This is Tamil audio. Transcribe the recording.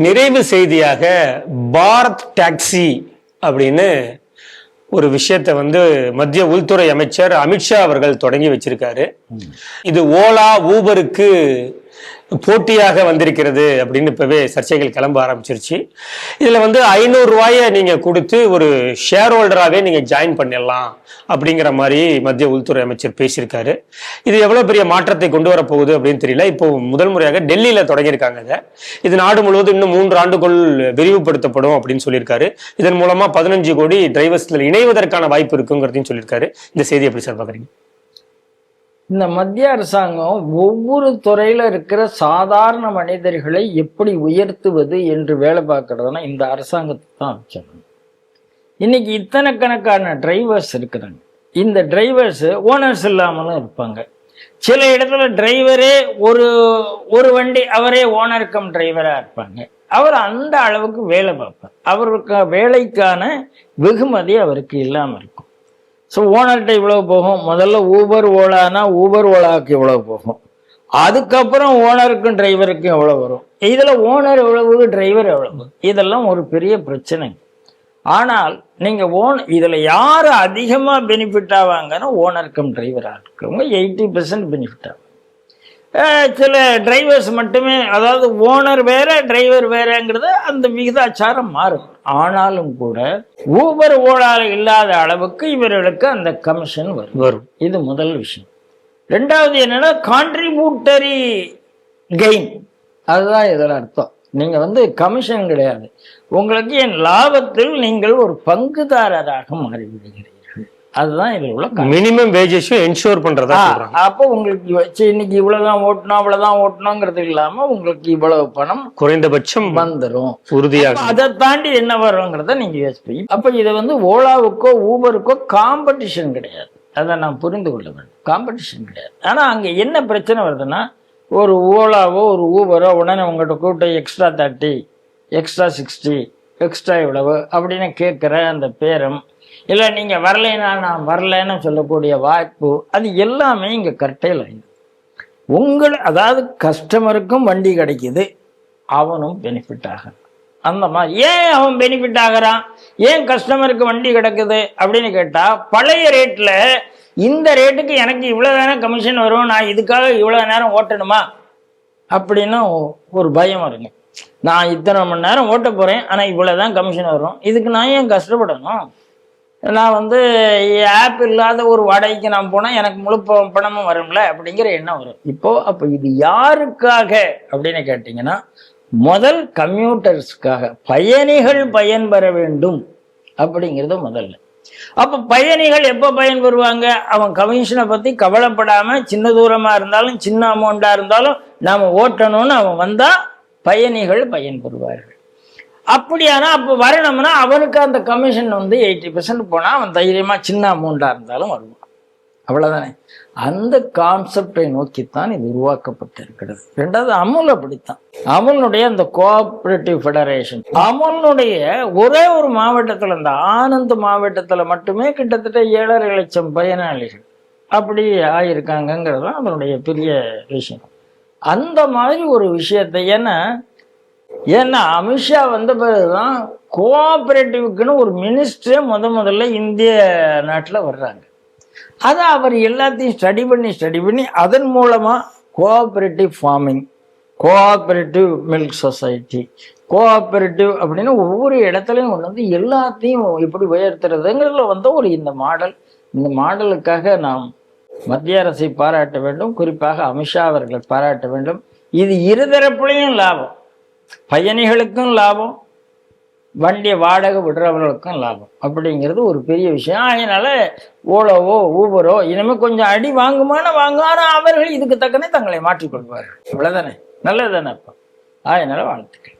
நிறைவு செய்தியாக பாரத் டாக்ஸி அப்படின்னு ஒரு விஷயத்தை மத்திய உள்துறை அமைச்சர் அமித்ஷா அவர்கள் தொடங்கி வச்சிருக்காரு. இது ஓலா ஊபருக்கு போட்டியாக வந்திருக்கிறது அப்படின்னு இப்பவே சர்ச்சைகள் கிளம்ப ஆரம்பிச்சிருச்சு. இதுல 500 ரூபாயை நீங்க கொடுத்து ஒரு ஷேர் ஹோல்டராகவே நீங்க ஜாயின் பண்ணிடலாம் அப்படிங்கிற மாதிரி மத்திய உள்துறை அமைச்சர் பேசியிருக்காரு. இது எவ்வளவு பெரிய மாற்றத்தை கொண்டு வர போகுது அப்படின்னு தெரியல. இப்போ முதல் முறையாக டெல்லியில தொடங்கியிருக்காங்க. இது நாடு முழுவதும் இன்னும் 3 ஆண்டுக்குள் விரிவுபடுத்தப்படும் அப்படின்னு சொல்லியிருக்காரு. இதன் மூலமா 15 கோடி டிரைவர்ஸ்ல இணைவதற்கான வாய்ப்பு இருக்குங்கிறதையும் சொல்லியிருக்காரு. இந்த செய்தி எப்படி சார் பாக்குறீங்க? இந்த மத்திய அரசாங்கம் ஒவ்வொரு துறையில இருக்கிற சாதாரண மனிதர்களை எப்படி உயர்த்துவது என்று வேலை பார்க்கறதுனா இந்த அரசாங்கத்துக்கு தான் வச்சிடணும். இன்னைக்கு இத்தனை கணக்கான டிரைவர்ஸ் இருக்கிறாங்க. இந்த டிரைவர்ஸ் ஓனர்ஸ் இல்லாமலும் இருப்பாங்க. சில இடத்துல டிரைவரே ஒரு வண்டி அவரே ஓனர் கம் டிரைவரா இருப்பாங்க. அவர் அந்த அளவுக்கு வேலை பார்ப்பார். அவருக்கு வேலைக்கான வெகுமதி அவருக்கு இல்லாம இருக்கும். ஸோ ஓனர்கிட்ட இவ்வளவு போகும். முதல்ல ஊபர் ஓலானா ஊபர் ஓலாவுக்கு இவ்வளவு போகும். அதுக்கப்புறம் ஓனருக்கும் டிரைவருக்கும் எவ்வளவு வரும். இதுல ஓனர் எவ்வளவு டிரைவர் எவ்வளவு, இதெல்லாம் ஒரு பெரிய பிரச்சனை. ஆனால் நீங்க இதுல யாரு அதிகமா பெனிஃபிட் ஆவாங்கன்னா ஓனருக்கும் டிரைவராக இருக்கிறவங்க 80% பெனிஃபிட் ஆகும். சில டிரைவர்ஸ் மட்டுமே, அதாவது ஓனர் வேற டிரைவர் வேறங்கிறது அந்த விகிதாச்சாரம் மாறும். ஆனாலும் கூட ஊபர் ஓலால இல்லாத அளவுக்கு இவர்களுக்கு அந்த கமிஷன் வரும். இது முதல் விஷயம். ரெண்டாவது என்னன்னா கான்ட்ரிபியூட்டரி கெயின். அதுதான் இதில் அர்த்தம். நீங்க கமிஷன் கிடையாது, உங்களுக்கு என் லாபத்தில் நீங்கள் ஒரு பங்குதாரராக மாறிவிடுகிறீர்கள். அதுதான் இதில் உள்ள மினிமம் வேஜஸும் என்ஷூர் பண்றதா. அப்போ உங்களுக்கு இன்னைக்கு இவ்வளவுதான் ஓட்டணும் அவ்வளவுதான் ஓட்டணுங்கிறது இல்லாம உங்களுக்கு இவ்வளவு பணம் குறைந்தபட்சம் வந்துடும் உறுதியாக. அதை தாண்டி என்ன வருங்கிறத நீங்க யோசிப்பீங்க. அப்ப இது ஓலாவுக்கோ ஊபருக்கோ காம்படிஷன் கிடையாது. அதை நான் புரிந்து கொள்ள வேண்டும். காம்படிஷன் கிடையாது. ஆனா அங்க என்ன பிரச்சனை வருதுன்னா, ஒரு ஓலாவோ ஒரு ஊபரோ உடனே உங்கள்கிட்ட கூட்ட எக்ஸ்ட்ரா 30 எக்ஸ்ட்ரா 60 எக்ஸ்ட்ரா இவ்வளவு அப்படின்னு கேட்குற அந்த பேரம், இல்லை நீங்கள் வரலைன்னா நான் வரலன்னு சொல்லக்கூடிய வாய்ப்பு, அது எல்லாமே இங்கே கரெக்டைல் ஆகிடும். அதாவது கஸ்டமருக்கும் வண்டி கிடைக்குது, அவனும் பெனிஃபிட் ஆகிறான். அந்த மாதிரி ஏன் அவன் பெனிஃபிட் ஆகிறான், ஏன் கஸ்டமருக்கு வண்டி கிடைக்குது அப்படின்னு கேட்டால், பழைய ரேட்டில் இந்த ரேட்டுக்கு எனக்கு இவ்வளோ நேரம் கமிஷன் வரும், நான் இதுக்காக இவ்வளோ நேரம் ஓட்டணுமா அப்படின்னு ஒரு பயம் வருங்க. நான் இத்தனை மணி நேரம் ஓட்ட போகிறேன், ஆனால் இவ்வளோதான் கமிஷன் வரும், இதுக்கு நான் ஏன் கஷ்டப்படணும்? நான் ஆப் இல்லாத ஒரு வாடகைக்கு நான் போனால் எனக்கு முழு பணமும் வரும்ல அப்படிங்கிற எண்ணம் வரும். அப்போ இது யாருக்காக அப்படின்னு கேட்டிங்கன்னா, முதல் கம்யூட்டர்ஸ்க்காக, பயணிகள் பயன்பெற வேண்டும் அப்படிங்கிறது முதல்ல. அப்போ பயணிகள் எப்போ பயன்பெறுவாங்க? அவன் கமிஷனை பற்றி கவலைப்படாமல் சின்ன தூரமாக இருந்தாலும் சின்ன அமௌண்ட்டாக இருந்தாலும் நாம் ஓட்டணும்னு அவன் வந்தால் பயணிகள் பயன்பெறுவார்கள். அப்படியானா அப்போ வரணும்னா அவனுக்கு அந்த கமிஷன் 80% போனால் அவன் தைரியமாக சின்ன அமௌண்ட்டாக இருந்தாலும் வருவான். அவ்வளோதானே. அந்த கான்செப்டை நோக்கித்தான் இது உருவாக்கப்பட்டிருக்கிறது. ரெண்டாவது அமுல் அப்படித்தான். அமுலுடைய அந்த கோஆபரேட்டிவ் ஃபெடரேஷன், அமுலுடைய ஒரே ஒரு மாவட்டத்தில், இந்த ஆனந்த் மாவட்டத்தில் மட்டுமே கிட்டத்தட்ட 7.5 லட்சம் பயனாளிகள் அப்படி ஆகியிருக்காங்கங்கிறது தான் அதனுடைய பெரிய விஷயம். அந்த மாதிரி ஒரு விஷயத்தை ஏன்னா அமித்ஷா வந்த பிறகுதான் கோஆபரேட்டிவ்க்குன்னு ஒரு மினிஸ்டரே முதல்ல இந்திய நாட்டில் வர்றாங்க. அதை அவர் எல்லாத்தையும் ஸ்டடி பண்ணி அதன் மூலமாக cooperative farming, cooperative milk society, cooperative அப்படின்னு ஒவ்வொரு இடத்துலையும் கொண்டு எல்லாத்தையும் எப்படி உயர்த்துறதுங்கிறதுல இந்த மாடலுக்காக நாம் மத்திய அரசை பாராட்ட வேண்டும். குறிப்பாக அமித்ஷா அவர்களை பாராட்ட வேண்டும். இது இருதரப்புலையும் லாபம், பயணிகளுக்கும் லாபம், வண்டியை வாடகை விடுறவர்களுக்கும் லாபம் அப்படிங்கிறது ஒரு பெரிய விஷயம். அதனால ஓலோவோ ஊபரோ இனிமேல் கொஞ்சம் அடி வாங்குமான வாங்கும், ஆனால் அவர்கள் இதுக்கு தக்கனே தங்களை மாற்றிக்கொள்வார்கள். இவ்வளவுதானே, நல்லது தானே. அப்போ அதனால வாழ்த்துக்கள்.